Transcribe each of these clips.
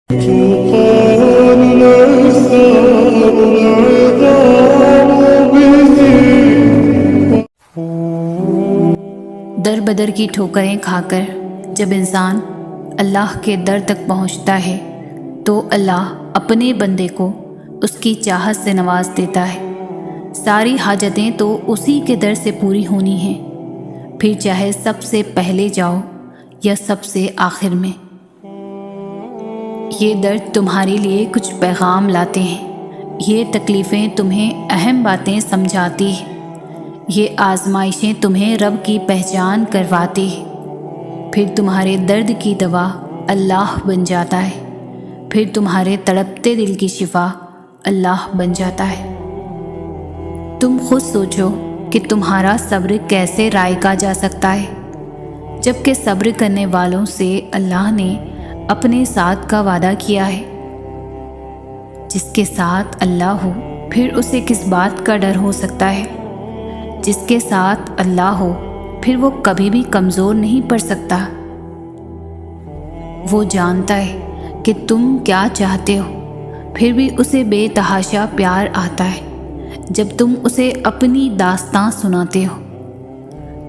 در بدر کی ٹھوکریں کھا کر جب انسان اللہ کے در تک پہنچتا ہے تو اللہ اپنے بندے کو اس کی چاہت سے نواز دیتا ہے۔ ساری حاجتیں تو اسی کے در سے پوری ہونی ہیں، پھر چاہے سب سے پہلے جاؤ یا سب سے آخر میں۔ یہ در تمہارے لیے کچھ پیغام لاتے ہیں، یہ تکلیفیں تمہیں اہم باتیں سمجھاتی ہیں، یہ آزمائشیں تمہیں رب کی پہچان کرواتی ہیں۔ پھر تمہارے درد کی دوا اللہ بن جاتا ہے، پھر تمہارے تڑپتے دل کی شفا اللہ بن جاتا ہے۔ تم خود سوچو کہ تمہارا صبر کیسے رائقہ جا سکتا ہے، جبکہ صبر کرنے والوں سے اللہ نے اپنے ساتھ کا وعدہ کیا ہے۔ جس کے ساتھ اللہ ہو پھر اسے کس بات کا ڈر ہو سکتا ہے؟ جس کے ساتھ اللہ ہو پھر وہ کبھی بھی کمزور نہیں پڑ سکتا۔ وہ جانتا ہے کہ تم کیا چاہتے ہو، پھر بھی اسے بے تحاشا پیار آتا ہے جب تم اسے اپنی داستاں سناتے ہو۔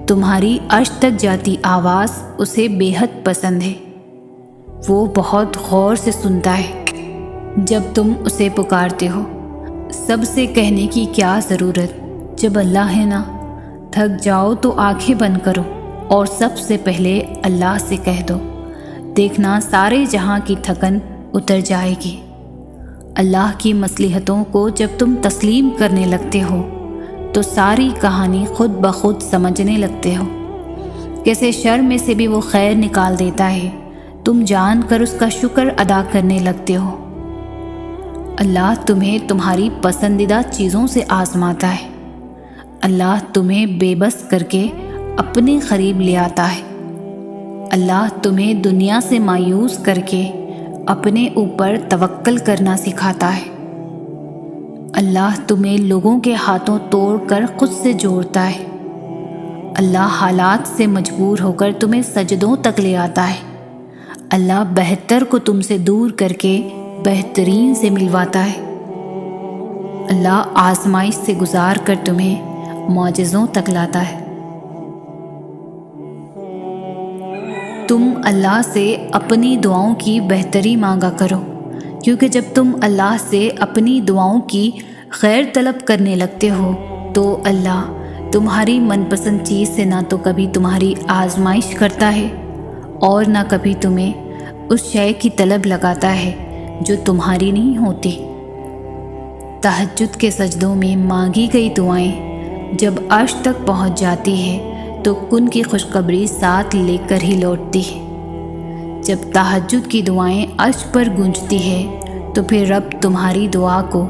تمہاری عرش تک جاتی آواز اسے بے حد پسند ہے، وہ بہت غور سے سنتا ہے جب تم اسے پکارتے ہو۔ سب سے کہنے کی کیا ضرورت جب اللہ ہے نا؟ تھک جاؤ تو آنکھیں بند کرو اور سب سے پہلے اللہ سے کہہ دو، دیکھنا سارے جہاں کی تھکن اتر جائے گی۔ اللہ کی مصلحتوں کو جب تم تسلیم کرنے لگتے ہو تو ساری کہانی خود بخود سمجھنے لگتے ہو۔ کیسے شر میں سے بھی وہ خیر نکال دیتا ہے، تم جان کر اس کا شکر ادا کرنے لگتے ہو۔ اللہ تمہیں تمہاری پسندیدہ چیزوں سے آزماتا ہے، اللہ تمہیں بے بس کر کے اپنے قریب لے آتا ہے، اللہ تمہیں دنیا سے مایوس کر کے اپنے اوپر توکل کرنا سکھاتا ہے، اللہ تمہیں لوگوں کے ہاتھوں توڑ کر خود سے جوڑتا ہے، اللہ حالات سے مجبور ہو کر تمہیں سجدوں تک لے آتا ہے، اللہ بہتر کو تم سے دور کر کے بہترین سے ملواتا ہے، اللہ آزمائش سے گزار کر تمہیں معجزوں تک لاتا ہے۔ تم اللہ سے اپنی دعاؤں کی بہتری مانگا کرو، کیونکہ جب تم اللہ سے اپنی دعاؤں کی خیر طلب کرنے لگتے ہو تو اللہ تمہاری من پسند چیز سے نہ تو کبھی تمہاری آزمائش کرتا ہے اور نہ کبھی تمہیں اس شے کی طلب لگاتا ہے جو تمہاری نہیں ہوتی۔ تہجد کے سجدوں میں مانگی گئی دعائیں جب عرش تک پہنچ جاتی ہے تو کن کی خوشخبری ساتھ لے کر ہی لوٹتی ہے۔ جب تہجد کی دعائیں عرش پر گونجتی ہے تو پھر رب تمہاری دعا کو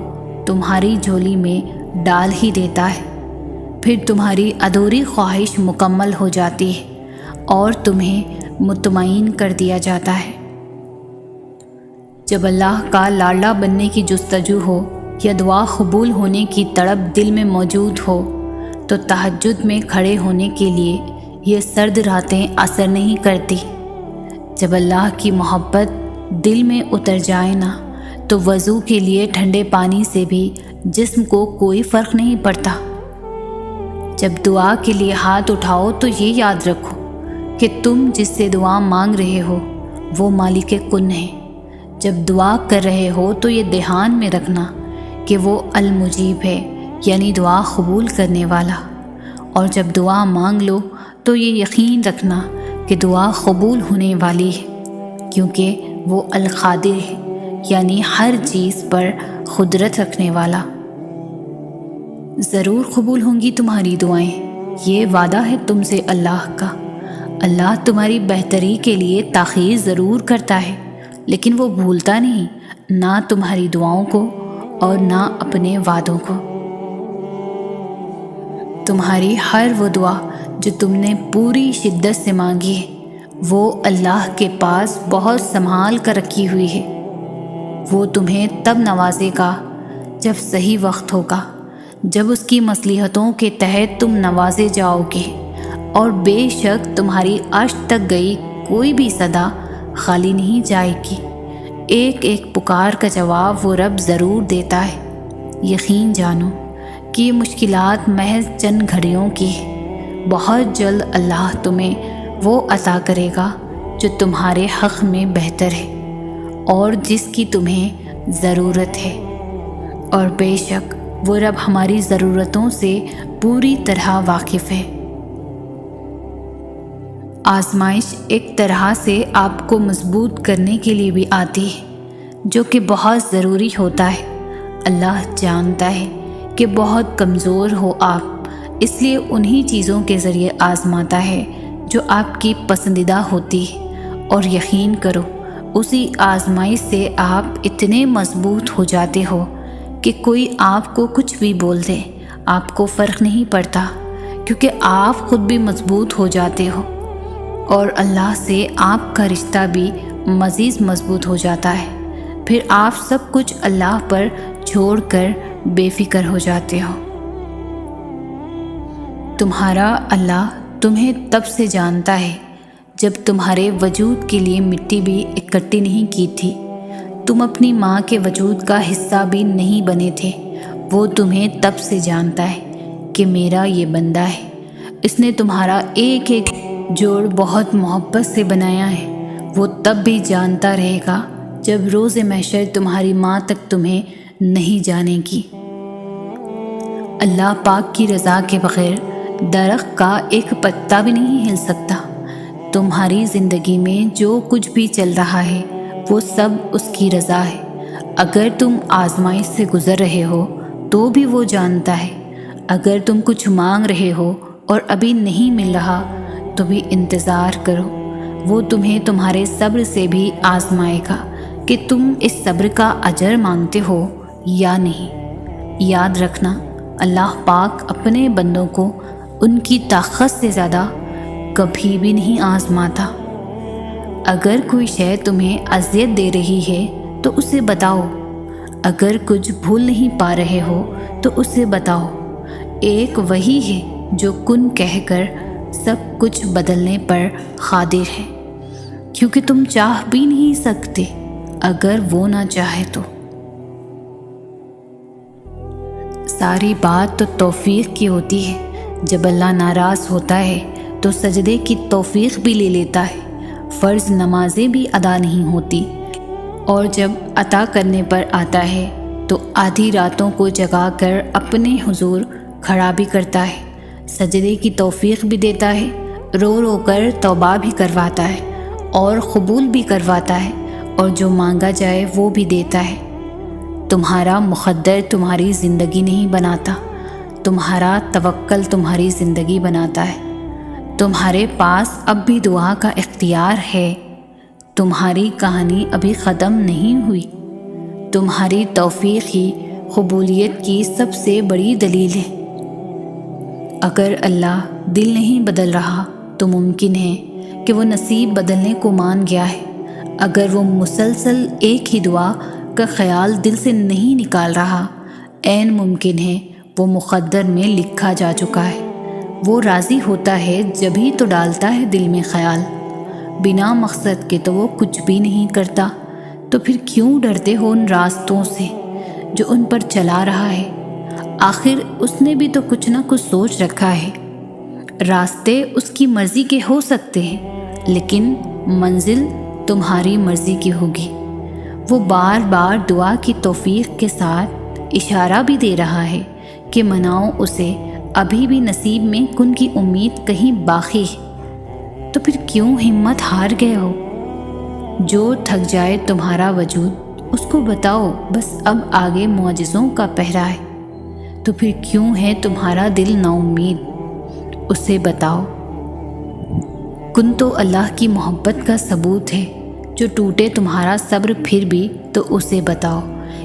تمہاری جھولی میں ڈال ہی دیتا ہے، پھر تمہاری ادھوری خواہش مکمل ہو جاتی ہے اور تمہیں مطمئن کر دیا جاتا ہے۔ جب اللہ کا لاڈلا بننے کی جستجو ہو یا دعا قبول ہونے کی تڑپ دل میں موجود ہو تو تہجد میں کھڑے ہونے کے لیے یہ سرد راتیں اثر نہیں کرتی۔ جب اللہ کی محبت دل میں اتر جائے نا تو وضو کے لیے ٹھنڈے پانی سے بھی جسم کو کوئی فرق نہیں پڑتا۔ جب دعا کے لیے ہاتھ اٹھاؤ تو یہ یاد رکھو کہ تم جس سے دعا مانگ رہے ہو وہ مالک کن ہے۔ جب دعا کر رہے ہو تو یہ دھیان میں رکھنا کہ وہ المجیب ہے، یعنی دعا قبول کرنے والا، اور جب دعا مانگ لو تو یہ یقین رکھنا کہ دعا قبول ہونے والی ہے، کیونکہ وہ القادر ہے، یعنی ہر چیز پر قدرت رکھنے والا۔ ضرور قبول ہوں گی تمہاری دعائیں، یہ وعدہ ہے تم سے اللہ کا۔ اللہ تمہاری بہتری کے لیے تاخیر ضرور کرتا ہے، لیکن وہ بھولتا نہیں، نہ تمہاری دعاؤں کو اور نہ اپنے وعدوں کو۔ تمہاری ہر وہ دعا جو تم نے پوری شدت سے مانگی ہے وہ اللہ کے پاس بہت سنبھال کر رکھی ہوئی ہے۔ وہ تمہیں تب نوازے گا جب صحیح وقت ہوگا، جب اس کی مصلحتوں کے تحت تم نوازے جاؤ گے، اور بے شک تمہاری عرش تک گئی کوئی بھی صدا خالی نہیں جائے گی۔ ایک ایک پکار کا جواب وہ رب ضرور دیتا ہے۔ یقین جانو کہ یہ مشکلات محض چند گھڑیوں کی ہے۔ بہت جلد اللہ تمہیں وہ عطا کرے گا جو تمہارے حق میں بہتر ہے اور جس کی تمہیں ضرورت ہے، اور بے شک وہ رب ہماری ضرورتوں سے پوری طرح واقف ہے۔ آزمائش ایک طرح سے آپ کو مضبوط کرنے کے لیے بھی آتی ہے، جو کہ بہت ضروری ہوتا ہے۔ اللہ جانتا ہے کہ بہت کمزور ہو آپ، اس لیے انہی چیزوں کے ذریعے آزماتا ہے جو آپ کی پسندیدہ ہوتی ہے، اور یقین کرو اسی آزمائش سے آپ اتنے مضبوط ہو جاتے ہو کہ کوئی آپ کو کچھ بھی بول دے آپ کو فرق نہیں پڑتا، کیونکہ آپ خود بھی مضبوط ہو جاتے ہو، اور اللہ سے آپ کا رشتہ بھی مزید مضبوط ہو جاتا ہے۔ پھر آپ سب کچھ اللہ پر چھوڑ کر بے فکر ہو جاتے ہو۔ تمہارا اللہ تمہیں تب سے جانتا ہے جب تمہارے وجود کے لیے مٹی بھی اکٹھی نہیں کی تھی، تم اپنی ماں کے وجود کا حصہ بھی نہیں بنے تھے۔ وہ تمہیں تب سے جانتا ہے کہ میرا یہ بندہ ہے، اس نے تمہارا ایک ایک جوڑ بہت محبت سے بنایا ہے۔ وہ تب بھی جانتا رہے گا جب روز محشر تمہاری ماں تک تمہیں نہیں جانے گی۔ اللہ پاک کی رضا کے بغیر درخت کا ایک پتا بھی نہیں ہل سکتا۔ تمہاری زندگی میں جو کچھ بھی چل رہا ہے وہ سب اس کی رضا ہے۔ اگر تم آزمائش سے گزر رہے ہو تو بھی وہ جانتا ہے۔ اگر تم کچھ مانگ رہے ہو اور ابھی نہیں مل رہا تو بھی انتظار کرو، وہ تمہیں تمہارے صبر سے بھی آزمائے گا کہ تم اس صبر کا اجر مانگتے ہو یا نہیں۔ یاد رکھنا، اللہ پاک اپنے بندوں کو ان کی طاقت سے زیادہ کبھی بھی نہیں آزماتا۔ اگر کوئی شے تمہیں اذیت دے رہی ہے تو اسے بتاؤ، اگر کچھ بھول نہیں پا رہے ہو تو اسے بتاؤ۔ ایک وہی ہے جو کن کہہ کر سب کچھ بدلنے پر قادر ہے، کیونکہ تم چاہ بھی نہیں سکتے اگر وہ نہ چاہے تو۔ ساری بات تو توفیق کی ہوتی ہے۔ جب اللہ ناراض ہوتا ہے تو سجدے کی توفیق بھی لے لیتا ہے، فرض نمازیں بھی ادا نہیں ہوتی، اور جب عطا کرنے پر آتا ہے تو آدھی راتوں کو جگا کر اپنے حضور کھڑا بھی کرتا ہے، سجدے کی توفیق بھی دیتا ہے، رو رو کر توبہ بھی کرواتا ہے اور قبول بھی کرواتا ہے، اور جو مانگا جائے وہ بھی دیتا ہے۔ تمہارا مقدر تمہاری زندگی نہیں بناتا، تمہارا توکل تمہاری زندگی بناتا ہے۔ تمہارے پاس اب بھی دعا کا اختیار ہے، تمہاری کہانی ابھی ختم نہیں ہوئی۔ تمہاری توفیق ہی قبولیت کی سب سے بڑی دلیل ہے۔ اگر اللہ دل نہیں بدل رہا تو ممکن ہے کہ وہ نصیب بدلنے کو مان گیا ہے۔ اگر وہ مسلسل ایک ہی دعا کا خیال دل سے نہیں نکال رہا، عین ممکن ہے وہ مقدر میں لکھا جا چکا ہے۔ وہ راضی ہوتا ہے جبھی تو ڈالتا ہے دل میں خیال، بنا مقصد کے تو وہ کچھ بھی نہیں کرتا۔ تو پھر کیوں ڈرتے ہو ان راستوں سے جو ان پر چلا رہا ہے؟ آخر اس نے بھی تو کچھ نہ کچھ سوچ رکھا ہے۔ راستے اس کی مرضی کے ہو سکتے ہیں، لیکن منزل تمہاری مرضی کی ہوگی۔ وہ بار بار دعا کی توفیق کے ساتھ اشارہ بھی دے رہا ہے کہ مناؤ اسے، ابھی بھی نصیب میں کن کی امید کہیں باقی ہے۔ تو پھر کیوں ہمت ہار گئے ہو؟ جو تھک جائے تمہارا وجود اس کو بتاؤ بس اب آگے معجزوں کا پہرا ہے۔ تو پھر کیوں ہے تمہارا دل نا امید؟ اسے بتاؤ۔ کن تو اللہ کی محبت کا ثبوت ہے۔ جو ٹوٹے تمہارا صبر پھر بھی تو اسے بتاؤ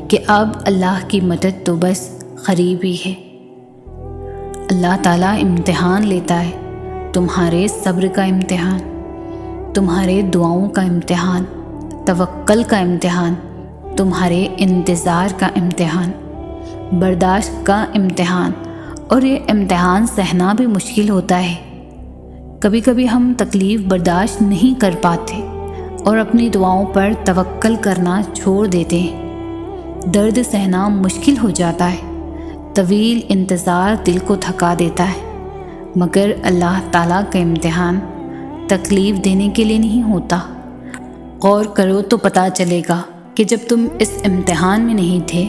کہ اب اللہ کی مدد تو بس قریب ہی ہے۔ اللہ تعالیٰ امتحان لیتا ہے، تمہارے صبر کا امتحان، تمہارے دعاؤں کا امتحان، توکل کا امتحان، تمہارے انتظار کا امتحان، برداشت کا امتحان، اور یہ امتحان سہنا بھی مشکل ہوتا ہے۔ کبھی کبھی ہم تکلیف برداشت نہیں کر پاتے، اور اپنی دعاؤں پر توکل کرنا چھوڑ دیتے ہیں۔ درد سہنا مشکل ہو جاتا ہے، طویل انتظار دل کو تھکا دیتا ہے، مگر اللہ تعالیٰ کا امتحان تکلیف دینے کے لیے نہیں ہوتا۔ غور کرو تو پتہ چلے گا کہ جب تم اس امتحان میں نہیں تھے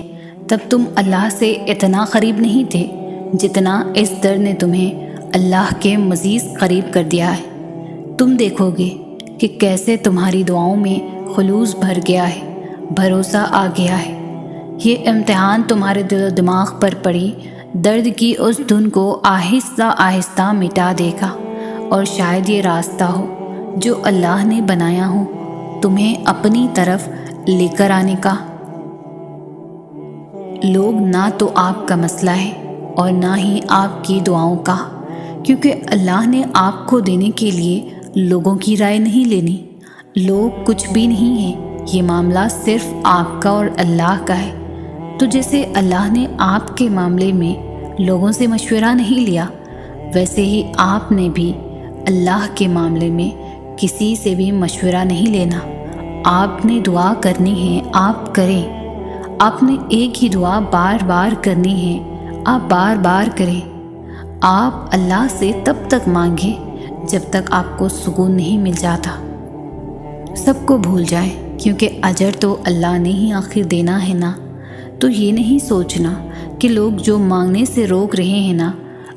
تب تم اللہ سے اتنا قریب نہیں تھے جتنا اس درد نے تمہیں اللہ کے مزید قریب کر دیا ہے۔ تم دیکھو گے کہ کیسے تمہاری دعاؤں میں خلوص بھر گیا ہے، بھروسہ آ گیا ہے۔ یہ امتحان تمہارے دل و دماغ پر پڑی درد کی اس دھن کو آہستہ آہستہ مٹا دے گا، اور شاید یہ راستہ ہو جو اللہ نے بنایا ہو تمہیں اپنی طرف لے کر آنے کا۔ لوگ نہ تو آپ کا مسئلہ ہے اور نہ ہی آپ کی دعاؤں کا، کیونکہ اللہ نے آپ کو دینے کے لیے لوگوں کی رائے نہیں لینی۔ لوگ کچھ بھی نہیں ہیں، یہ معاملہ صرف آپ کا اور اللہ کا ہے۔ تو جیسے اللہ نے آپ کے معاملے میں لوگوں سے مشورہ نہیں لیا، ویسے ہی آپ نے بھی اللہ کے معاملے میں کسی سے بھی مشورہ نہیں لینا۔ آپ نے دعا کرنی ہے، آپ کریں۔ آپ نے ایک ہی دعا بار بار کرنی ہے، آپ بار بار کریں۔ آپ اللہ سے تب تک مانگیں جب تک آپ کو سکون نہیں مل جاتا۔ سب کو بھول جائیں، کیونکہ اجر تو اللہ نے ہی آخر دینا ہے نا۔ تو یہ نہیں سوچنا کہ لوگ جو مانگنے سے روک رہے ہیں نا،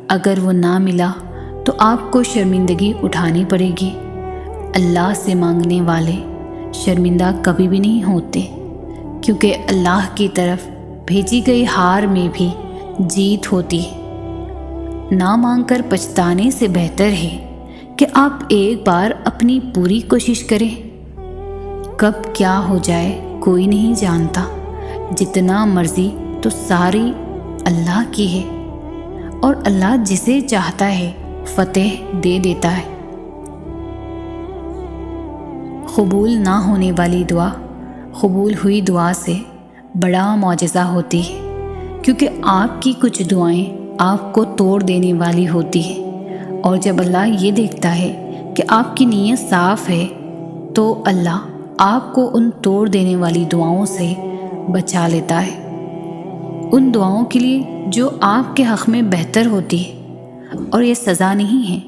اگر وہ نہ ملا تو آپ کو شرمندگی اٹھانی پڑے گی۔ اللہ سے مانگنے والے شرمندہ کبھی بھی نہیں ہوتے، کیونکہ اللہ کی طرف بھیجی گئی ہار میں بھی جیت ہوتی ہے۔ نہ مانگ کر پچھتانے سے بہتر ہے کہ آپ ایک بار اپنی پوری کوشش کریں۔ کب کیا ہو جائے کوئی نہیں جانتا، جتنا مرضی تو ساری اللہ کی ہے، اور اللہ جسے چاہتا ہے فتح دے دیتا ہے۔ قبول نہ ہونے والی دعا قبول ہوئی دعا سے بڑا معجزہ ہوتی ہے، کیونکہ آپ کی کچھ دعائیں آپ کو توڑ دینے والی ہوتی ہیں، اور جب اللہ یہ دیکھتا ہے کہ آپ کی نیت صاف ہے تو اللہ آپ کو ان توڑ دینے والی دعاؤں سے بچا لیتا ہے، ان دعاؤں کے لیے جو آپ کے حق میں بہتر ہوتی ہے۔ اور یہ سزا نہیں ہے،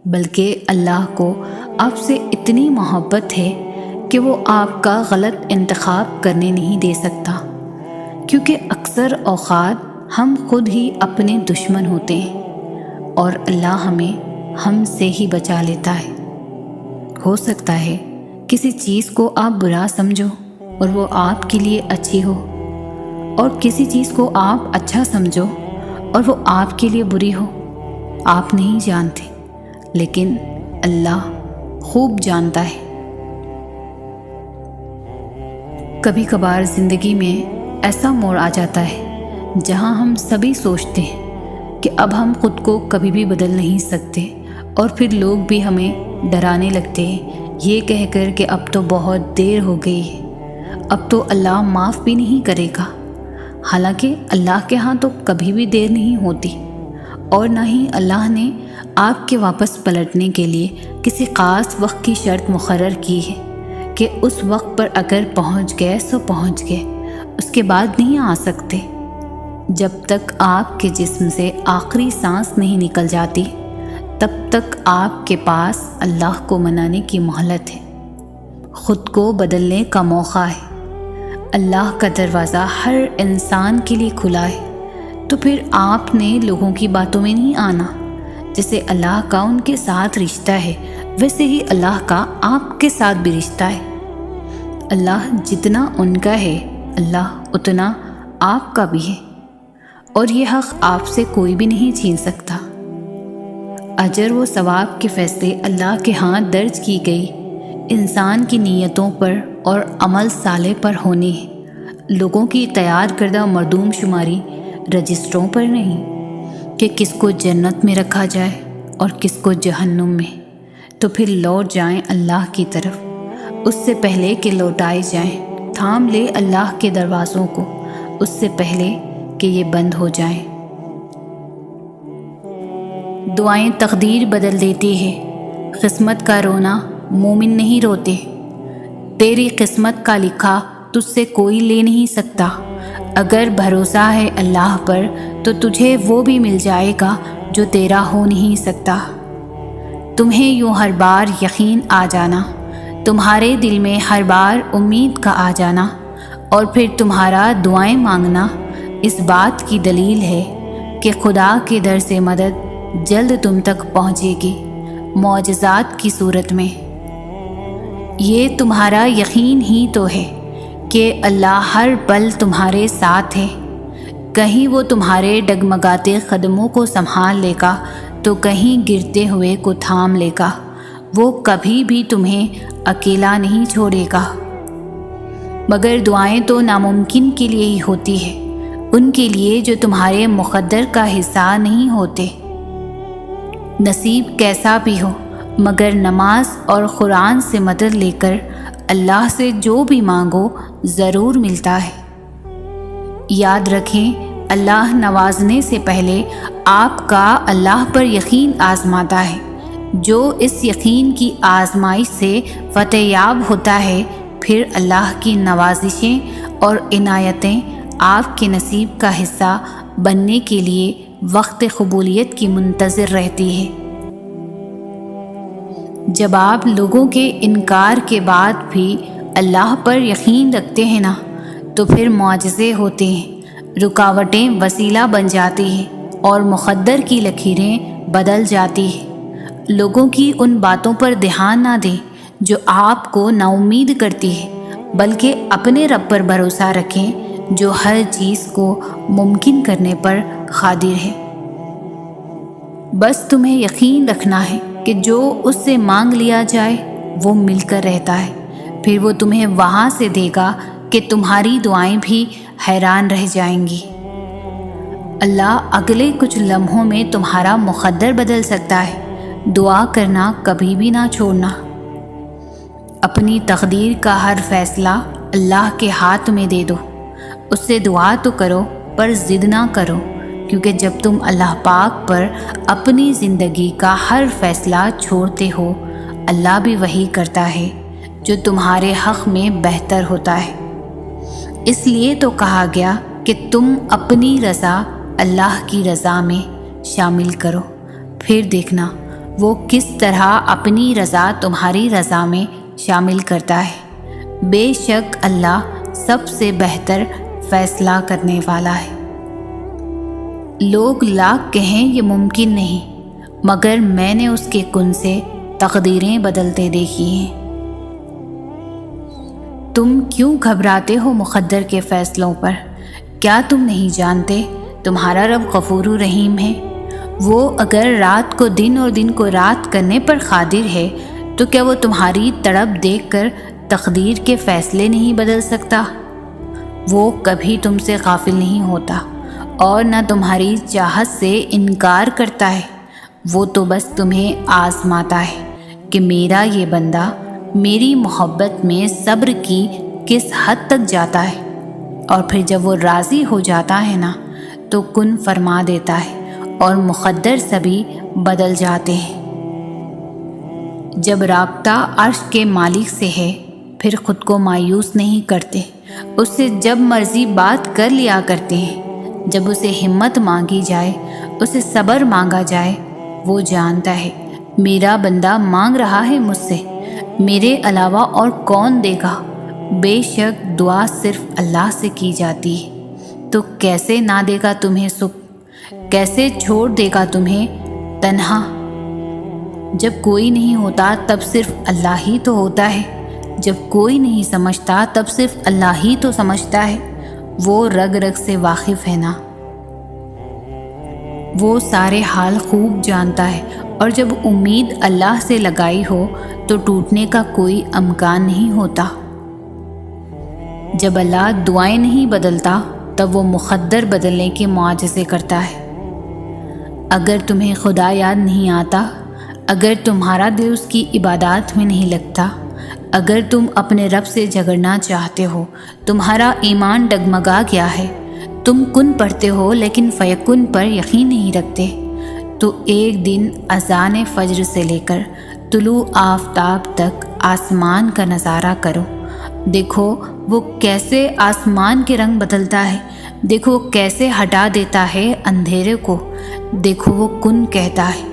بلکہ اللہ کو آپ سے اتنی محبت ہے کہ وہ آپ کا غلط انتخاب کرنے نہیں دے سکتا، کیونکہ اکثر اوقات ہم خود ہی اپنے دشمن ہوتے ہیں، اور اللہ ہمیں ہم سے ہی بچا لیتا ہے۔ ہو سکتا ہے کسی چیز کو آپ برا سمجھو اور وہ آپ کے لیے اچھی ہو، اور کسی چیز کو آپ اچھا سمجھو اور وہ آپ کے لیے بری ہو۔ آپ نہیں جانتے، لیکن اللہ خوب جانتا ہے۔ کبھی کبھار زندگی میں ایسا موڑ آ جاتا ہے جہاں ہم سبھی سوچتے ہیں کہ اب ہم خود کو کبھی بھی بدل نہیں سکتے، اور پھر لوگ بھی ہمیں ڈرانے لگتے ہیں یہ کہہ کر کہ اب تو بہت دیر ہو گئی ہے، اب تو اللہ معاف بھی نہیں کرے گا۔ حالانکہ اللہ کے ہاں تو کبھی بھی دیر نہیں ہوتی، اور نہ ہی اللہ نے آپ کے واپس پلٹنے کے لیے کسی خاص وقت کی شرط مقرر کی ہے کہ اس وقت پر اگر پہنچ گئے سو پہنچ گئے، اس کے بعد نہیں آ سکتے۔ جب تک آپ کے جسم سے آخری سانس نہیں نکل جاتی تب تک آپ کے پاس اللہ کو منانے کی مہلت ہے، خود کو بدلنے کا موقع ہے۔ اللہ کا دروازہ ہر انسان کے لیے کھلا ہے، تو پھر آپ نے لوگوں کی باتوں میں نہیں آنا۔ جیسے اللہ کا ان کے ساتھ رشتہ ہے، ویسے ہی اللہ کا آپ کے ساتھ بھی رشتہ ہے۔ اللہ جتنا ان کا ہے، اللہ اتنا آپ کا بھی ہے، اور یہ حق آپ سے کوئی بھی نہیں چھین سکتا۔ اجر و ثواب کے فیصلے اللہ کے ہاں درج کی گئی انسان کی نیتوں پر اور عمل صالح پر ہونے ہیں، لوگوں کی تیار کردہ مردوم شماری رجسٹروں پر نہیں کہ کس کو جنت میں رکھا جائے اور کس کو جہنم میں۔ تو پھر لوٹ جائیں اللہ کی طرف، اس سے پہلے کہ لوٹائے جائیں۔ تھام لے اللہ کے دروازوں کو اس سے پہلے کہ یہ بند ہو جائیں۔ دعائیں تقدیر بدل دیتی ہے، قسمت کا رونا مومن نہیں روتے۔ تیری قسمت کا لکھا تجھ سے کوئی لے نہیں سکتا۔ اگر بھروسہ ہے اللہ پر تو تجھے وہ بھی مل جائے گا جو تیرا ہو نہیں سکتا۔ تمہیں یوں ہر بار یقین آ جانا، تمہارے دل میں ہر بار امید کا آ جانا، اور پھر تمہارا دعائیں مانگنا اس بات کی دلیل ہے کہ خدا کے در سے مدد جلد تم تک پہنچے گی، معجزات کی صورت میں۔ یہ تمہارا یقین ہی تو ہے کہ اللہ ہر پل تمہارے ساتھ ہے۔ کہیں وہ تمہارے ڈگمگاتے قدموں کو سنبھال لے گا تو کہیں گرتے ہوئے کو تھام لے گا۔ وہ کبھی بھی تمہیں اکیلا نہیں چھوڑے گا۔ مگر دعائیں تو ناممکن کے لیے ہی ہوتی ہے، ان کے لیے جو تمہارے مقدر کا حصہ نہیں ہوتے۔ نصیب کیسا بھی ہو، مگر نماز اور قرآن سے مدد لے کر اللہ سے جو بھی مانگو ضرور ملتا ہے۔ یاد رکھیں، اللہ نوازنے سے پہلے آپ کا اللہ پر یقین آزماتا ہے۔ جو اس یقین کی آزمائش سے فتح یاب ہوتا ہے، پھر اللہ کی نوازشیں اور عنایتیں آپ کے نصیب کا حصہ بننے کے لیے وقت قبولیت کی منتظر رہتی ہے۔ جب آپ لوگوں کے انکار کے بعد بھی اللہ پر یقین رکھتے ہیں نا، تو پھر معجزے ہوتے ہیں، رکاوٹیں وسیلہ بن جاتی ہیں اور مقدر کی لکیریں بدل جاتی ہیں۔ لوگوں کی ان باتوں پر دھیان نہ دیں جو آپ کو نا امید کرتی ہے، بلکہ اپنے رب پر بھروسہ رکھیں جو ہر چیز کو ممکن کرنے پر قادر ہے۔ بس تمہیں یقین رکھنا ہے کہ جو اس سے مانگ لیا جائے وہ مل کر رہتا ہے، پھر وہ تمہیں وہاں سے دے گا کہ تمہاری دعائیں بھی حیران رہ جائیں گی۔ اللہ اگلے کچھ لمحوں میں تمہارا مقدر بدل سکتا ہے۔ دعا کرنا کبھی بھی نہ چھوڑنا۔ اپنی تقدیر کا ہر فیصلہ اللہ کے ہاتھ میں دے دو۔ اس سے دعا تو کرو پر ضد نہ کرو، کیونکہ جب تم اللہ پاک پر اپنی زندگی کا ہر فیصلہ چھوڑتے ہو، اللہ بھی وہی کرتا ہے جو تمہارے حق میں بہتر ہوتا ہے۔ اس لیے تو کہا گیا کہ تم اپنی رضا اللہ کی رضا میں شامل کرو، پھر دیکھنا وہ کس طرح اپنی رضا تمہاری رضا میں شامل کرتا ہے۔ بے شک اللہ سب سے بہتر فیصلہ کرنے والا ہے۔ لوگ لاکھ کہیں یہ ممکن نہیں، مگر میں نے اس کے کن سے تقدیریں بدلتے دیکھی ہیں۔ تم کیوں گھبراتے ہو مقدر کے فیصلوں پر؟ کیا تم نہیں جانتے تمہارا رب غفور و رحیم ہے؟ وہ اگر رات کو دن اور دن کو رات کرنے پر قادر ہے تو کیا وہ تمہاری تڑپ دیکھ کر تقدیر کے فیصلے نہیں بدل سکتا؟ وہ کبھی تم سے غافل نہیں ہوتا اور نہ تمہاری چاہت سے انکار کرتا ہے۔ وہ تو بس تمہیں آزماتا ہے کہ میرا یہ بندہ میری محبت میں صبر کی کس حد تک جاتا ہے، اور پھر جب وہ راضی ہو جاتا ہے نا تو کن فرما دیتا ہے اور مقدر سبھی بدل جاتے ہیں۔ جب رابطہ عرش کے مالک سے ہے پھر خود کو مایوس نہیں کرتے، اس سے جب مرضی بات کر لیا کرتے ہیں۔ جب اسے ہمت مانگی جائے، اسے صبر مانگا جائے، وہ جانتا ہے میرا بندہ مانگ رہا ہے مجھ سے، میرے علاوہ اور کون دے گا؟ بے شک دعا صرف اللہ سے کی جاتی ہے، تو کیسے نہ دے گا تمہیں سکھ؟ کیسے چھوڑ دے گا تمہیں تنہا؟ جب کوئی نہیں ہوتا تب صرف اللہ ہی تو ہوتا ہے، جب کوئی نہیں سمجھتا تب صرف اللہ ہی تو سمجھتا ہے۔ وہ رگ رگ سے واقف ہے نا، وہ سارے حال خوب جانتا ہے، اور جب امید اللہ سے لگائی ہو تو ٹوٹنے کا کوئی امکان نہیں ہوتا۔ جب اللہ دعائیں نہیں بدلتا تب وہ مقدر بدلنے کے معجزے کرتا ہے۔ اگر تمہیں خدا یاد نہیں آتا، اگر تمہارا دل اس کی عبادات میں نہیں لگتا، اگر تم اپنے رب سے جھگڑنا چاہتے ہو، تمہارا ایمان ڈگمگا گیا ہے، تم کن پڑھتے ہو لیکن فیکن پر یقین نہیں رکھتے، تو ایک دن اذان فجر سے لے کر طلوع آفتاب تک آسمان کا نظارہ کرو دیکھو وہ کیسے آسمان کے رنگ بدلتا ہے، دیکھو کیسے ہٹا دیتا ہے اندھیرے کو، دیکھو وہ کن کہتا ہے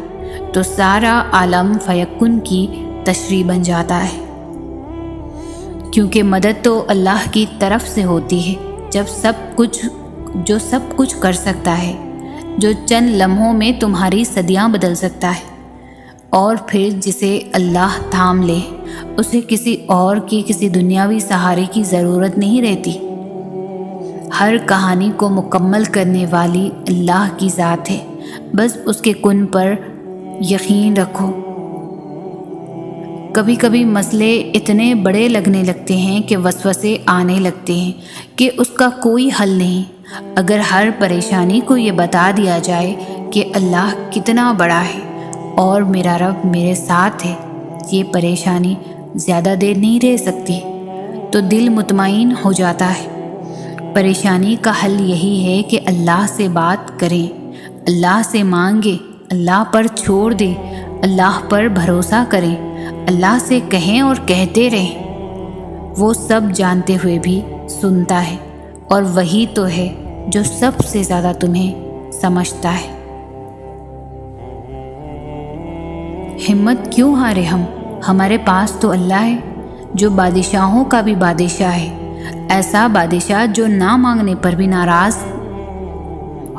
تو سارا عالم فیکن کی تشریح بن جاتا ہے۔ کیونکہ مدد تو اللہ کی طرف سے ہوتی ہے، جو سب کچھ کر سکتا ہے، جو چند لمحوں میں تمہاری صدیاں بدل سکتا ہے، اور پھر جسے اللہ تھام لے اسے کسی اور کی کسی دنیاوی سہارے کی ضرورت نہیں رہتی۔ ہر کہانی کو مکمل کرنے والی اللہ کی ذات ہے، بس اس کے کن پر یقین رکھو۔ کبھی کبھی مسئلے اتنے بڑے لگنے لگتے ہیں کہ وسوسے آنے لگتے ہیں کہ اس کا کوئی حل نہیں۔ اگر ہر پریشانی کو یہ بتا دیا جائے کہ اللہ کتنا بڑا ہے اور میرا رب میرے ساتھ ہے، یہ پریشانی زیادہ دیر نہیں رہ سکتی، تو دل مطمئن ہو جاتا ہے۔ پریشانی کا حل یہی ہے کہ اللہ سے بات کریں، اللہ سے مانگیں، اللہ پر چھوڑ دیں، اللہ پر بھروسہ کریں، اللہ سے کہیں اور کہتے رہیں۔ وہ سب جانتے ہوئے بھی سنتا ہے، اور وہی تو ہے جو سب سے زیادہ تمہیں سمجھتا ہے۔ ہمت کیوں ہارے ہم؟ ہمارے پاس تو اللہ ہے جو بادشاہوں کا بھی بادشاہ ہے، ایسا بادشاہ جو نہ مانگنے پر بھی ناراض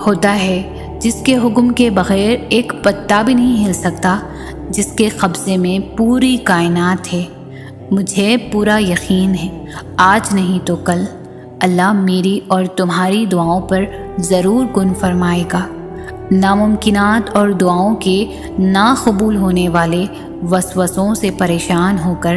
ہوتا ہے، جس کے حکم کے بغیر ایک پتا بھی نہیں ہل سکتا، جس کے قبضے میں پوری کائنات ہے۔ مجھے پورا یقین ہے آج نہیں تو کل اللہ میری اور تمہاری دعاؤں پر ضرور کن فرمائے گا۔ ناممکنات اور دعاؤں کے نا قبول ہونے والے وسوسوں سے پریشان ہو کر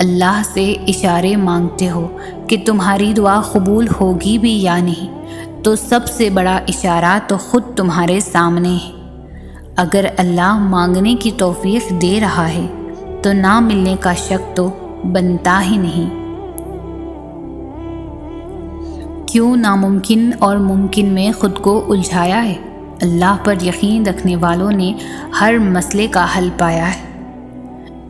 اللہ سے اشارے مانگتے ہو کہ تمہاری دعا قبول ہوگی بھی یا نہیں، تو سب سے بڑا اشارہ تو خود تمہارے سامنے ہے۔ اگر اللہ مانگنے کی توفیق دے رہا ہے تو نہ ملنے کا شک تو بنتا ہی نہیں۔ کیوں ناممکن اور ممکن میں خود کو الجھایا ہے؟ اللہ پر یقین رکھنے والوں نے ہر مسئلے کا حل پایا ہے۔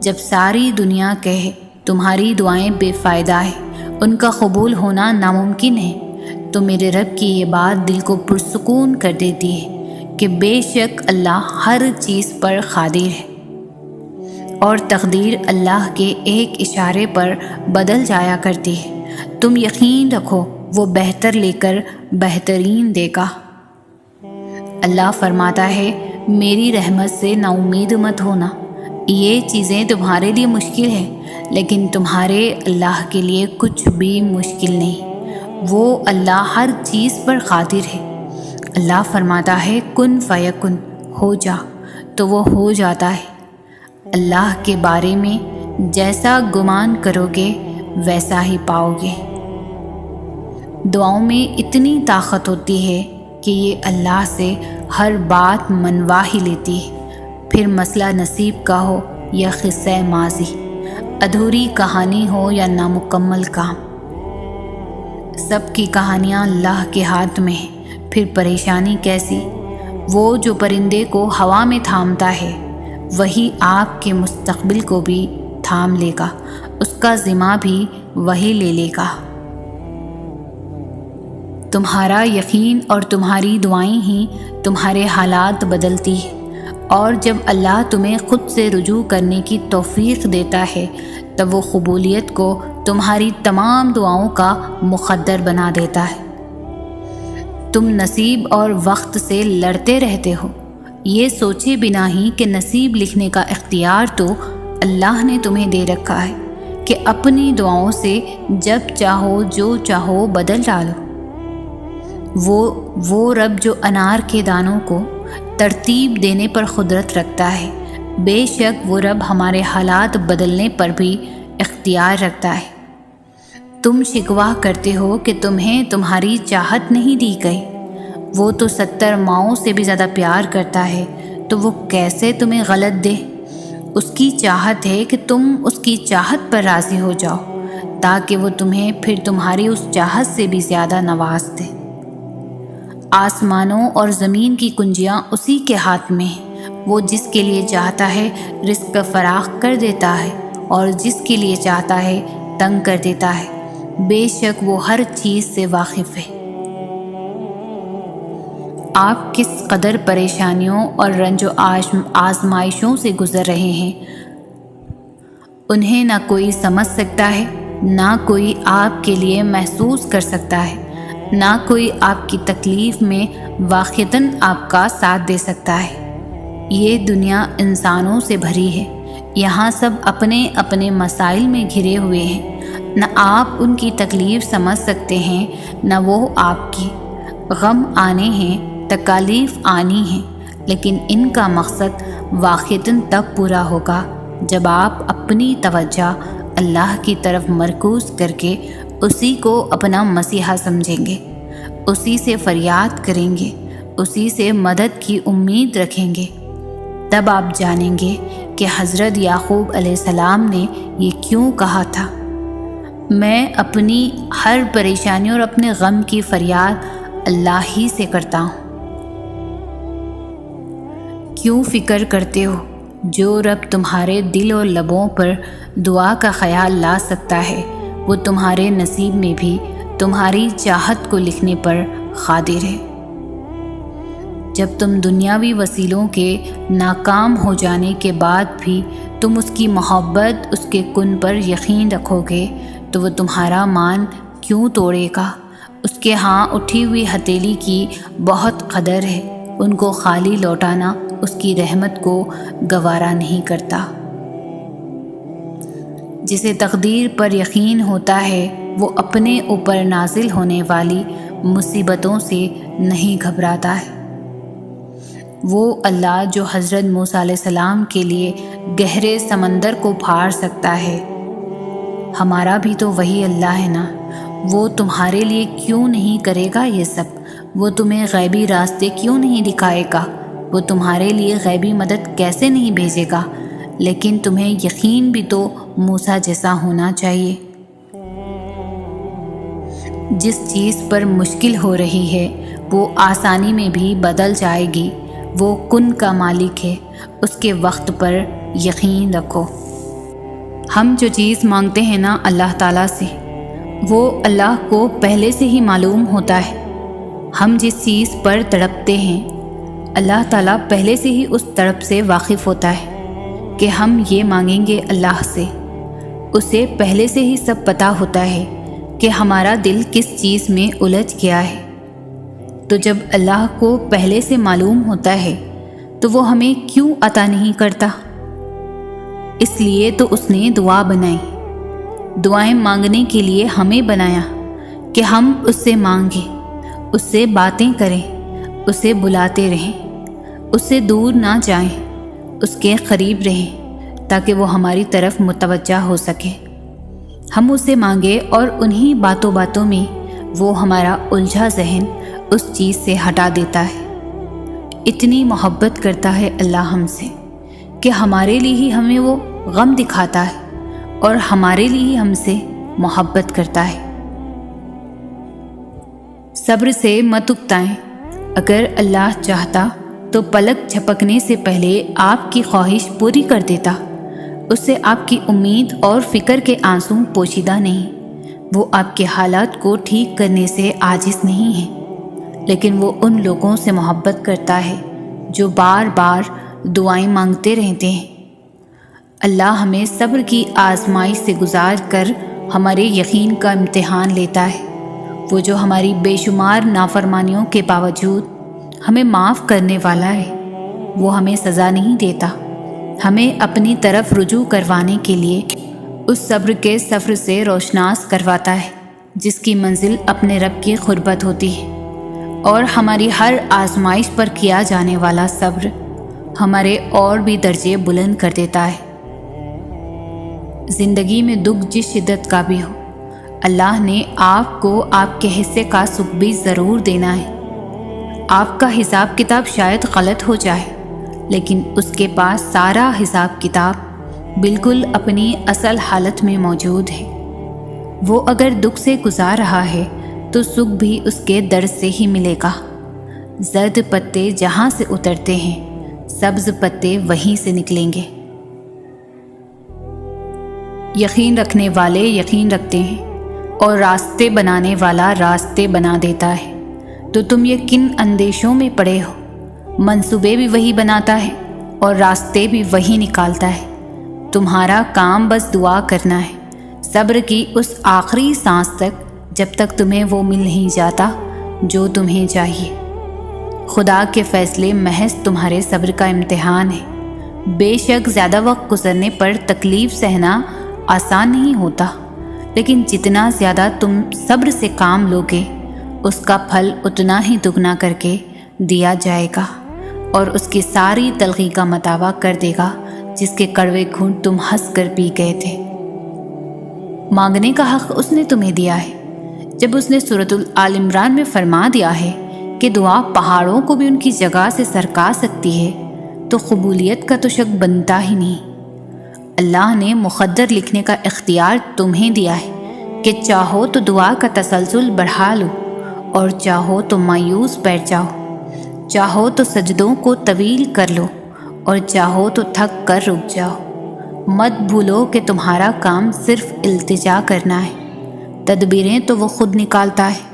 جب ساری دنیا کہے تمہاری دعائیں بے فائدہ ہیں، ان کا قبول ہونا ناممکن ہے، تو میرے رب کی یہ بات دل کو پرسکون کر دیتی ہے کہ بے شک اللہ ہر چیز پر قادر ہے، اور تقدیر اللہ کے ایک اشارے پر بدل جایا کرتی ہے۔ تم یقین رکھو وہ بہتر لے کر بہترین دے گا۔ اللہ فرماتا ہے میری رحمت سے نا امید مت ہونا، یہ چیزیں تمہارے لیے مشکل ہیں، لیکن تمہارے اللہ کے لیے کچھ بھی مشکل نہیں، وہ اللہ ہر چیز پر قادر ہے۔ اللہ فرماتا ہے کن فیکن، ہو جا تو وہ ہو جاتا ہے۔ اللہ کے بارے میں جیسا گمان کرو گے ویسا ہی پاؤ گے۔ دعاؤں میں اتنی طاقت ہوتی ہے کہ یہ اللہ سے ہر بات منوا ہی لیتی ہے، پھر مسئلہ نصیب کا ہو یا قصہ ماضی، ادھوری کہانی ہو یا نامکمل کام، سب کی کہانیاں اللہ کے ہاتھ میں ہیں۔ پھر پریشانی کیسی؟ وہ جو پرندے کو ہوا میں تھامتا ہے وہی آپ کے مستقبل کو بھی تھام لے گا، اس کا ذمہ بھی وہی لے لے گا۔ تمہارا یقین اور تمہاری دعائیں ہی تمہارے حالات بدلتی ہیں، اور جب اللہ تمہیں خود سے رجوع کرنے کی توفیق دیتا ہے تب وہ قبولیت کو تمہاری تمام دعاؤں کا مقدر بنا دیتا ہے۔ تم نصیب اور وقت سے لڑتے رہتے ہو، یہ سوچے بنا ہی کہ نصیب لکھنے کا اختیار تو اللہ نے تمہیں دے رکھا ہے کہ اپنی دعاؤں سے جب چاہو جو چاہو بدل ڈالو۔ وہ رب جو انار کے دانوں کو ترتیب دینے پر قدرت رکھتا ہے، بے شک وہ رب ہمارے حالات بدلنے پر بھی اختیار رکھتا ہے۔ تم شکوہ کرتے ہو کہ تمہیں تمہاری چاہت نہیں دی گئی، وہ تو 70 ماؤں سے بھی زیادہ پیار کرتا ہے، تو وہ کیسے تمہیں غلط دے؟ اس کی چاہت ہے کہ تم اس کی چاہت پر راضی ہو جاؤ، تاکہ وہ تمہیں پھر تمہاری اس چاہت سے بھی زیادہ نواز دے۔ آسمانوں اور زمین کی کنجیاں اسی کے ہاتھ میں ہیں، وہ جس کے لیے چاہتا ہے رزق فراخ کر دیتا ہے، اور جس کے لیے چاہتا ہے تنگ کر دیتا ہے۔ بے شک وہ ہر چیز سے واقف ہے۔ آپ کس قدر پریشانیوں اور رنج و آزمائشوں سے گزر رہے ہیں، انہیں نہ کوئی سمجھ سکتا ہے، نہ کوئی آپ کے لیے محسوس کر سکتا ہے، نہ کوئی آپ کی تکلیف میں واقعتاً آپ کا ساتھ دے سکتا ہے۔ یہ دنیا انسانوں سے بھری ہے، یہاں سب اپنے اپنے مسائل میں گھرے ہوئے ہیں، نہ آپ ان کی تکلیف سمجھ سکتے ہیں، نہ وہ آپ کی۔ غم آنے ہیں، تکالیف آنی ہیں، لیکن ان کا مقصد واقعتاً تب پورا ہوگا جب آپ اپنی توجہ اللہ کی طرف مرکوز کر کے اسی کو اپنا مسیحا سمجھیں گے، اسی سے فریاد کریں گے، اسی سے مدد کی امید رکھیں گے۔ تب آپ جانیں گے کہ حضرت یعقوب علیہ السلام نے یہ کیوں کہا تھا، میں اپنی ہر پریشانی اور اپنے غم کی فریاد اللہ ہی سے کرتا ہوں۔ کیوں فکر کرتے ہو؟ جو رب تمہارے دل اور لبوں پر دعا کا خیال لا سکتا ہے، وہ تمہارے نصیب میں بھی تمہاری چاہت کو لکھنے پر قادر ہے۔ جب تم دنیاوی وسیلوں کے ناکام ہو جانے کے بعد بھی تم اس کی محبت، اس کے کن پر یقین رکھو گے تو وہ تمہارا مان کیوں توڑے گا؟ اس کے ہاں اٹھی ہوئی ہتھیلی کی بہت قدر ہے، ان کو خالی لوٹانا اس کی رحمت کو گوارا نہیں کرتا۔ جسے تقدیر پر یقین ہوتا ہے وہ اپنے اوپر نازل ہونے والی مصیبتوں سے نہیں گھبراتا ہے۔ وہ اللہ جو حضرت موسیٰ علیہ السلام کے لیے گہرے سمندر کو پھاڑ سکتا ہے، ہمارا بھی تو وہی اللہ ہے نا، وہ تمہارے لیے کیوں نہیں کرے گا یہ سب؟ وہ تمہیں غیبی راستے کیوں نہیں دکھائے گا؟ وہ تمہارے لیے غیبی مدد کیسے نہیں بھیجے گا؟ لیکن تمہیں یقین بھی تو موسیٰ جیسا ہونا چاہیے۔ جس چیز پر مشکل ہو رہی ہے وہ آسانی میں بھی بدل جائے گی، وہ کن کا مالک ہے، اس کے وقت پر یقین رکھو۔ ہم جو چیز مانگتے ہیں نا اللہ تعالیٰ سے، وہ اللہ کو پہلے سے ہی معلوم ہوتا ہے۔ ہم جس چیز پر تڑپتے ہیں اللہ تعالیٰ پہلے سے ہی اس تڑپ سے واقف ہوتا ہے کہ ہم یہ مانگیں گے اللہ سے۔ اسے پہلے سے ہی سب پتہ ہوتا ہے کہ ہمارا دل کس چیز میں الجھ گیا ہے۔ تو جب اللہ کو پہلے سے معلوم ہوتا ہے تو وہ ہمیں کیوں عطا نہیں کرتا؟ اس لیے تو اس نے دعا بنائی، دعائیں مانگنے کے لیے ہمیں بنایا کہ ہم اس سے مانگیں، اس سے باتیں کریں، اسے بلاتے رہیں، اس سے دور نہ جائیں، اس کے قریب رہیں تاکہ وہ ہماری طرف متوجہ ہو سکے۔ ہم اسے مانگے اور انہی باتوں باتوں میں وہ ہمارا الجھا ذہن اس چیز سے ہٹا دیتا ہے۔ اتنی محبت کرتا ہے اللہ ہم سے کہ ہمارے لیے ہی ہمیں وہ غم دکھاتا ہے اور ہمارے لیے ہی ہم سے محبت کرتا ہے۔ صبر سے مت اکتائیں، اگر اللہ چاہتا تو پلک جھپکنے سے پہلے آپ کی خواہش پوری کر دیتا۔ اس سے آپ کی امید اور فکر کے آنسو پوشیدہ نہیں۔ وہ آپ کے حالات کو ٹھیک کرنے سے عاجز نہیں ہے، لیکن وہ ان لوگوں سے محبت کرتا ہے جو بار بار دعائیں مانگتے رہتے ہیں۔ اللہ ہمیں صبر کی آزمائش سے گزار کر ہمارے یقین کا امتحان لیتا ہے۔ وہ جو ہماری بے شمار نافرمانیوں کے باوجود ہمیں معاف کرنے والا ہے، وہ ہمیں سزا نہیں دیتا، ہمیں اپنی طرف رجوع کروانے کے لیے اس صبر کے سفر سے روشناس کرواتا ہے جس کی منزل اپنے رب کی قربت ہوتی ہے۔ اور ہماری ہر آزمائش پر کیا جانے والا صبر ہمارے اور بھی درجے بلند کر دیتا ہے۔ زندگی میں دکھ جس شدت کا بھی ہو، اللہ نے آپ کو آپ کے حصے کا سکھ بھی ضرور دینا ہے۔ آپ کا حساب کتاب شاید غلط ہو جائے، لیکن اس کے پاس سارا حساب کتاب بالکل اپنی اصل حالت میں موجود ہے۔ وہ اگر دکھ سے گزار رہا ہے تو سکھ بھی اس کے در سے ہی ملے گا۔ زرد پتے جہاں سے اترتے ہیں سبز پتے وہیں سے نکلیں گے۔ یقین رکھنے والے یقین رکھتے ہیں، اور راستے بنانے والا راستے بنا دیتا ہے۔ تو تم یہ کن اندیشوں میں پڑے ہو؟ منصوبے بھی وہی بناتا ہے اور راستے بھی وہی نکالتا ہے۔ تمہارا کام بس دعا کرنا ہے، صبر کی اس آخری سانس تک جب تک تمہیں وہ مل نہیں جاتا جو تمہیں چاہیے۔ خدا کے فیصلے محض تمہارے صبر کا امتحان ہے۔ بے شک زیادہ وقت گزرنے پر تکلیف سہنا آسان نہیں ہوتا، لیکن جتنا زیادہ تم صبر سے کام لوگے اس کا پھل اتنا ہی دگنا کر کے دیا جائے گا، اور اس کی ساری تلخی کا متاوا کر دے گا جس کے کڑوے گھونٹ تم ہنس کر پی گئے تھے۔ مانگنے کا حق اس نے تمہیں دیا ہے۔ جب اس نے سورۃ آل عمران میں فرما دیا ہے کہ دعا پہاڑوں کو بھی ان کی جگہ سے سرکا سکتی ہے، تو قبولیت کا تو شک بنتا ہی نہیں۔ اللہ نے مقدر لکھنے کا اختیار تمہیں دیا ہے کہ چاہو تو دعا کا تسلسل بڑھا لو اور چاہو تو مایوس بیٹھ جاؤ، چاہو تو سجدوں کو طویل کر لو اور چاہو تو تھک کر رک جاؤ۔ مت بھولو کہ تمہارا کام صرف التجا کرنا ہے، تدبیریں تو وہ خود نکالتا ہے۔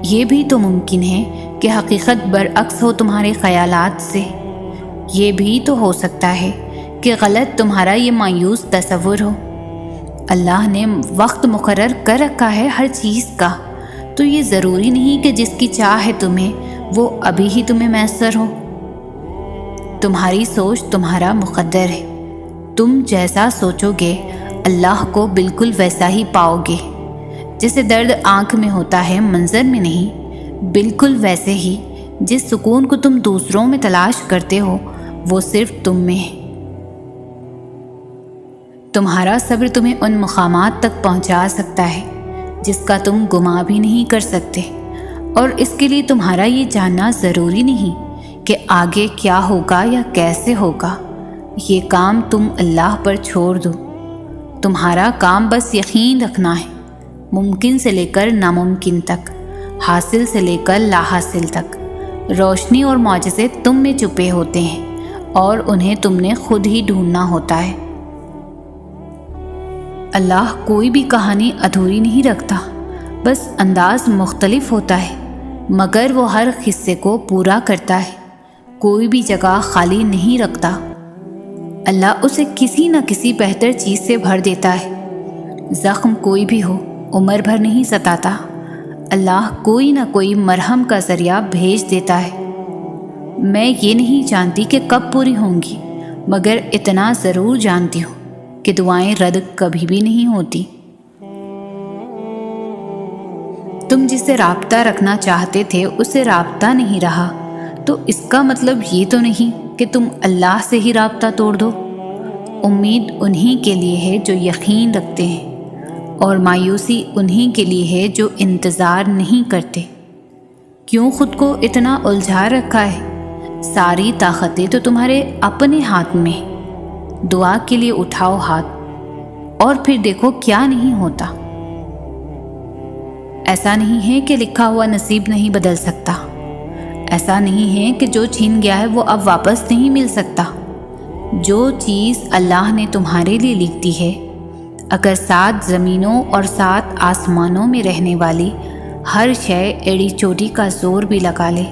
یہ بھی تو ممکن ہے کہ حقیقت برعکس ہو تمہارے خیالات سے۔ یہ بھی تو ہو سکتا ہے کہ غلط تمہارا یہ مایوس تصور ہو۔ اللہ نے وقت مقرر کر رکھا ہے ہر چیز کا، تو یہ ضروری نہیں کہ جس کی چاہ ہے تمہیں وہ ابھی ہی تمہیں میسر ہو۔ تمہاری سوچ تمہارا مقدر ہے، تم جیسا سوچو گے اللہ کو بالکل ویسا ہی پاؤ گے۔ جیسے درد آنکھ میں ہوتا ہے منظر میں نہیں، بالکل ویسے ہی جس سکون کو تم دوسروں میں تلاش کرتے ہو وہ صرف تم میں ہے۔ تمہارا صبر تمہیں ان مقامات تک پہنچا سکتا ہے جس کا تم گمان بھی نہیں کر سکتے، اور اس کے لیے تمہارا یہ جاننا ضروری نہیں کہ آگے کیا ہوگا یا کیسے ہوگا۔ یہ کام تم اللہ پر چھوڑ دو۔ تمہارا کام بس یقین رکھنا ہے، ممکن سے لے کر ناممکن تک، حاصل سے لے کر لا حاصل تک۔ روشنی اور معجزے تم میں چھپے ہوتے ہیں اور انہیں تم نے خود ہی ڈھونڈنا ہوتا ہے۔ اللہ کوئی بھی کہانی ادھوری نہیں رکھتا، بس انداز مختلف ہوتا ہے، مگر وہ ہر حصے کو پورا کرتا ہے، کوئی بھی جگہ خالی نہیں رکھتا۔ اللہ اسے کسی نہ کسی بہتر چیز سے بھر دیتا ہے۔ زخم کوئی بھی ہو عمر بھر نہیں ستاتا، اللہ کوئی نہ کوئی مرہم کا ذریعہ بھیج دیتا ہے۔ میں یہ نہیں جانتی کہ کب پوری ہوں گی، مگر اتنا ضرور جانتی ہوں کہ دعائیں رد کبھی بھی نہیں ہوتی۔ تم جس سے رابطہ رکھنا چاہتے تھے اس سے رابطہ نہیں رہا، تو اس کا مطلب یہ تو نہیں کہ تم اللہ سے ہی رابطہ توڑ دو۔ امید انہی کے لیے ہے جو یقین رکھتے ہیں، اور مایوسی انہی کے لیے ہے جو انتظار نہیں کرتے۔ کیوں خود کو اتنا الجھا رکھا ہے؟ ساری طاقتیں تو تمہارے اپنے ہاتھ میں ہیں۔ دعا کے لیے اٹھاؤ ہاتھ اور پھر دیکھو کیا نہیں ہوتا۔ ایسا نہیں ہے کہ لکھا ہوا نصیب نہیں بدل سکتا، ایسا نہیں ہے کہ جو چھین گیا ہے وہ اب واپس نہیں مل سکتا۔ جو چیز اللہ نے تمہارے لیے لکھ دی ہے، اگر 7 زمینوں اور 7 آسمانوں میں رہنے والی ہر شے ایڑی چوٹی کا زور بھی لگا لے،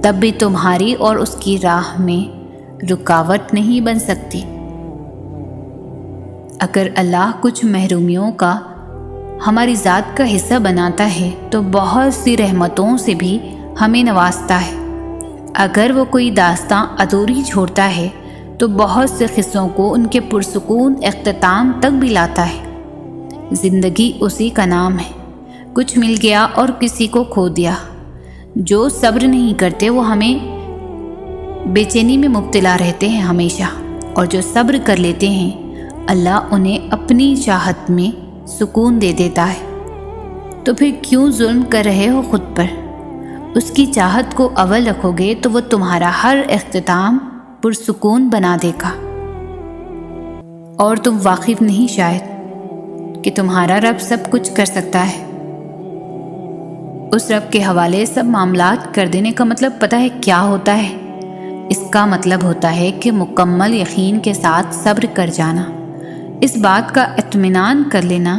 تب بھی تمہاری اور اس کی راہ میں رکاوٹ نہیں بن سکتی۔ اگر اللہ کچھ محرومیوں کا ہماری ذات کا حصہ بناتا ہے تو بہت سی رحمتوں سے بھی ہمیں نوازتا ہے۔ اگر وہ کوئی داستاں ادھوری چھوڑتا ہے تو بہت سے قصوں کو ان کے پرسکون اختتام تک بھی لاتا ہے۔ زندگی اسی کا نام ہے، کچھ مل گیا اور کسی کو کھو دیا۔ جو صبر نہیں کرتے وہ ہمیں بے چینی میں مبتلا رہتے ہیں ہمیشہ، اور جو صبر کر لیتے ہیں اللہ انہیں اپنی چاہت میں سکون دے دیتا ہے۔ تو پھر کیوں ظلم کر رہے ہو خود پر؟ اس کی چاہت کو اول رکھو گے تو وہ تمہارا ہر اختتام پرسکون بنا دے گا۔ اور تم واقف نہیں شاید کہ تمہارا رب سب کچھ کر سکتا ہے۔ اس رب کے حوالے سب معاملات کر دینے کا مطلب پتہ ہے کیا ہوتا ہے؟ اس کا مطلب ہوتا ہے کہ مکمل یقین کے ساتھ صبر کر جانا، اس بات کا اطمینان کر لینا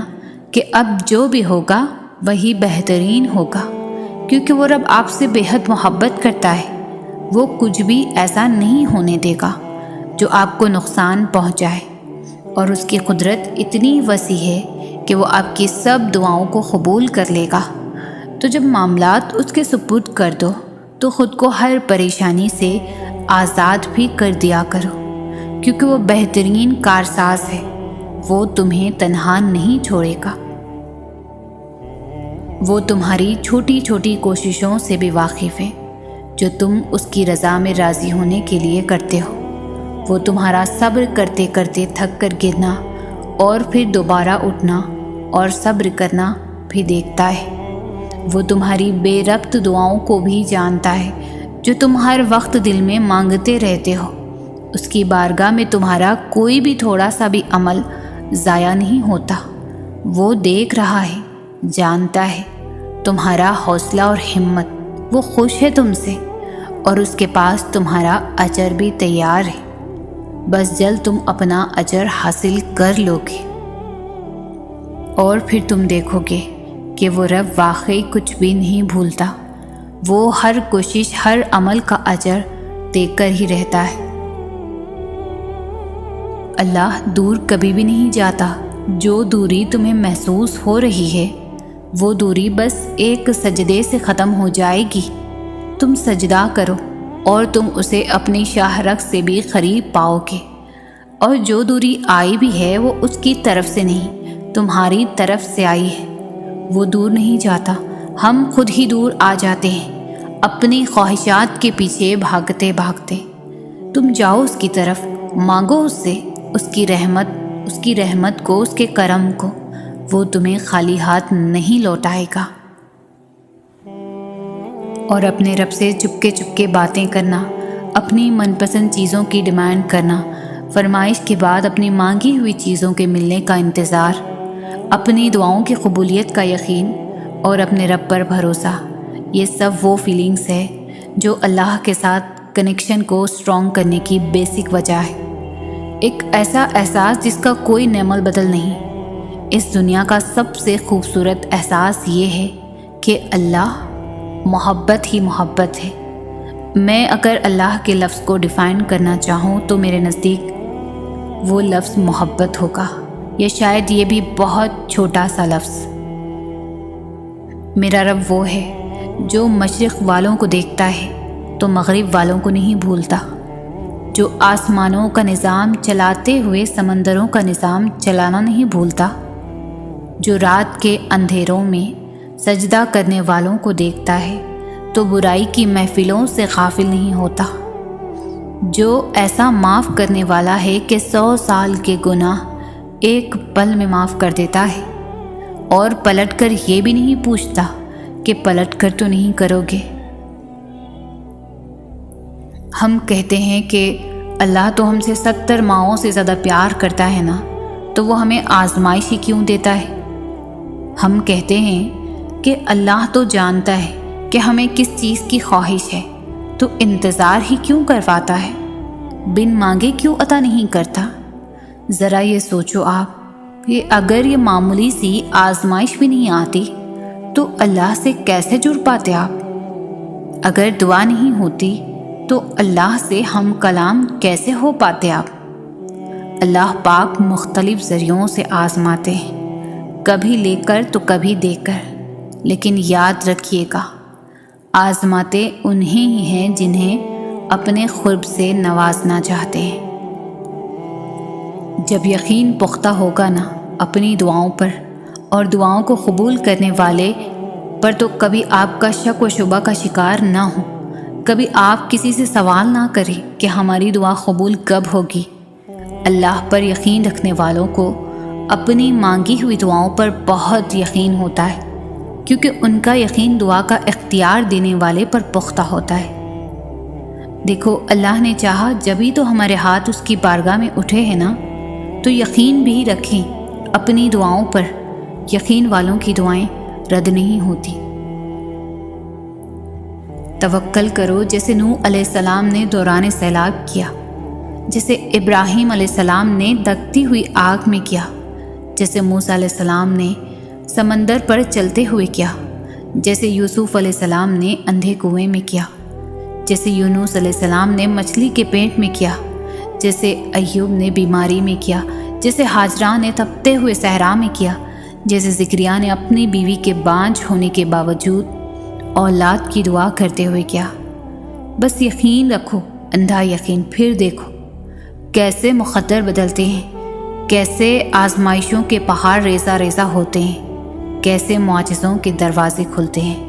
کہ اب جو بھی ہوگا وہی بہترین ہوگا، کیونکہ وہ رب آپ سے بے حد محبت کرتا ہے۔ وہ کچھ بھی ایسا نہیں ہونے دے گا جو آپ کو نقصان پہنچائے، اور اس کی قدرت اتنی وسیع ہے کہ وہ آپ کی سب دعاؤں کو قبول کر لے گا۔ تو جب معاملات اس کے سپرد کر دو تو خود کو ہر پریشانی سے آزاد بھی کر دیا کرو، کیونکہ وہ بہترین کارساز ہے۔ وہ تمہیں تنہا نہیں چھوڑے گا۔ وہ تمہاری چھوٹی چھوٹی کوششوں سے بھی واقف ہے جو تم اس کی رضا میں راضی ہونے کے لیے کرتے ہو۔ وہ تمہارا صبر کرتے کرتے تھک کر گرنا اور پھر دوبارہ اٹھنا اور صبر کرنا بھی دیکھتا ہے۔ وہ تمہاری بے ربط دعاؤں کو بھی جانتا ہے جو تم ہر وقت دل میں مانگتے رہتے ہو۔ اس کی بارگاہ میں تمہارا کوئی بھی تھوڑا سا بھی عمل ضائع نہیں ہوتا۔ وہ دیکھ رہا ہے، جانتا ہے تمہارا حوصلہ اور ہمت۔ وہ خوش ہے تم سے، اور اس کے پاس تمہارا اجر بھی تیار ہے۔ بس جلد تم اپنا اجر حاصل کر لو گے، اور پھر تم دیکھو گے کہ وہ رب واقعی کچھ بھی نہیں بھولتا۔ وہ ہر کوشش، ہر عمل کا اجر دے کر ہی رہتا ہے۔ اللہ دور کبھی بھی نہیں جاتا۔ جو دوری تمہیں محسوس ہو رہی ہے وہ دوری بس ایک سجدے سے ختم ہو جائے گی۔ تم سجدہ کرو اور تم اسے اپنی شاہ رگ سے بھی قریب پاؤ گے۔ اور جو دوری آئی بھی ہے وہ اس کی طرف سے نہیں، تمہاری طرف سے آئی ہے۔ وہ دور نہیں جاتا، ہم خود ہی دور آ جاتے ہیں اپنی خواہشات کے پیچھے بھاگتے بھاگتے۔ تم جاؤ اس کی طرف، مانگو اس سے اس کی رحمت کو، اس کے کرم کو۔ وہ تمہیں خالی ہاتھ نہیں لوٹائے گا۔ اور اپنے رب سے چپکے چپکے باتیں کرنا، اپنی من پسند چیزوں کی ڈیمانڈ کرنا، فرمائش کے بعد اپنی مانگی ہوئی چیزوں کے ملنے کا انتظار، اپنی دعاؤں کی قبولیت کا یقین اور اپنے رب پر بھروسہ، یہ سب وہ فیلنگز ہے جو اللہ کے ساتھ کنیکشن کو اسٹرانگ کرنے کی بیسک وجہ ہے۔ ایک ایسا احساس جس کا کوئی نعمل بدل نہیں۔ اس دنیا کا سب سے خوبصورت احساس یہ ہے کہ اللہ محبت ہی محبت ہے۔ میں اگر اللہ کے لفظ کو ڈیفائن کرنا چاہوں تو میرے نزدیک وہ لفظ محبت ہوگا، یا شاید یہ بھی بہت چھوٹا سا لفظ۔ میرا رب وہ ہے جو مشرق والوں کو دیکھتا ہے تو مغرب والوں کو نہیں بھولتا، جو آسمانوں کا نظام چلاتے ہوئے سمندروں کا نظام چلانا نہیں بھولتا، جو رات کے اندھیروں میں سجدہ کرنے والوں کو دیکھتا ہے تو برائی کی محفلوں سے غافل نہیں ہوتا، جو ایسا معاف کرنے والا ہے کہ 100 سال کے گناہ ایک پل میں معاف کر دیتا ہے، اور پلٹ کر یہ بھی نہیں پوچھتا کہ پلٹ کر تو نہیں کرو گے۔ ہم کہتے ہیں کہ اللہ تو ہم سے 70 ماؤں سے زیادہ پیار کرتا ہے نا، تو وہ ہمیں آزمائش ہی کیوں دیتا ہے؟ ہم کہتے ہیں کہ اللہ تو جانتا ہے کہ ہمیں کس چیز کی خواہش ہے، تو انتظار ہی کیوں کرواتا ہے؟ بن مانگے کیوں عطا نہیں کرتا؟ ذرا یہ سوچو آپ کہ اگر یہ معمولی سی آزمائش بھی نہیں آتی تو اللہ سے کیسے جڑ پاتے آپ؟ اگر دعا نہیں ہوتی تو اللہ سے ہم کلام کیسے ہو پاتے آپ؟ اللہ پاک مختلف ذریعوں سے آزماتے ہیں، کبھی لے کر تو کبھی دے کر، لیکن یاد رکھیے گا آزماتے انہیں ہی ہیں جنہیں اپنے قرب سے نوازنا چاہتے ہیں۔ جب یقین پختہ ہوگا نا اپنی دعاؤں پر اور دعاؤں کو قبول کرنے والے پر، تو کبھی آپ کا شک و شبہ کا شکار نہ ہو، کبھی آپ کسی سے سوال نہ کریں کہ ہماری دعا قبول کب ہوگی۔ اللہ پر یقین رکھنے والوں کو اپنی مانگی ہوئی دعاؤں پر بہت یقین ہوتا ہے، کیونکہ ان کا یقین دعا کا اختیار دینے والے پر پختہ ہوتا ہے۔ دیکھو اللہ نے چاہا جبھی تو ہمارے ہاتھ اس کی بارگاہ میں اٹھے ہیں نا، تو یقین بھی رکھیں اپنی دعاؤں پر، یقین والوں کی دعائیں رد نہیں ہوتی۔ توکل کرو جیسے نوح علیہ السلام نے دوران سیلاب کیا، جیسے ابراہیم علیہ السلام نے دکتی ہوئی آگ میں کیا، جیسے موسیٰ علیہ السلام نے سمندر پر چلتے ہوئے کیا، جیسے یوسف علیہ السلام نے اندھے کنویں میں کیا، جیسے یونس علیہ السلام نے مچھلی کے پیٹ میں کیا، جیسے ایوب نے بیماری میں کیا، جیسے ہاجرہ نے تپتے ہوئے صحرا میں کیا، جیسے زکریا نے اپنی بیوی کے بانجھ ہونے کے باوجود اولاد کی دعا کرتے ہوئے کیا۔ بس یقین رکھو، اندھا یقین، پھر دیکھو کیسے مقدر بدلتے ہیں، کیسے آزمائشوں کے پہاڑ ریزہ ریزہ ہوتے ہیں، کیسے معجزوں کے دروازے کھلتے ہیں۔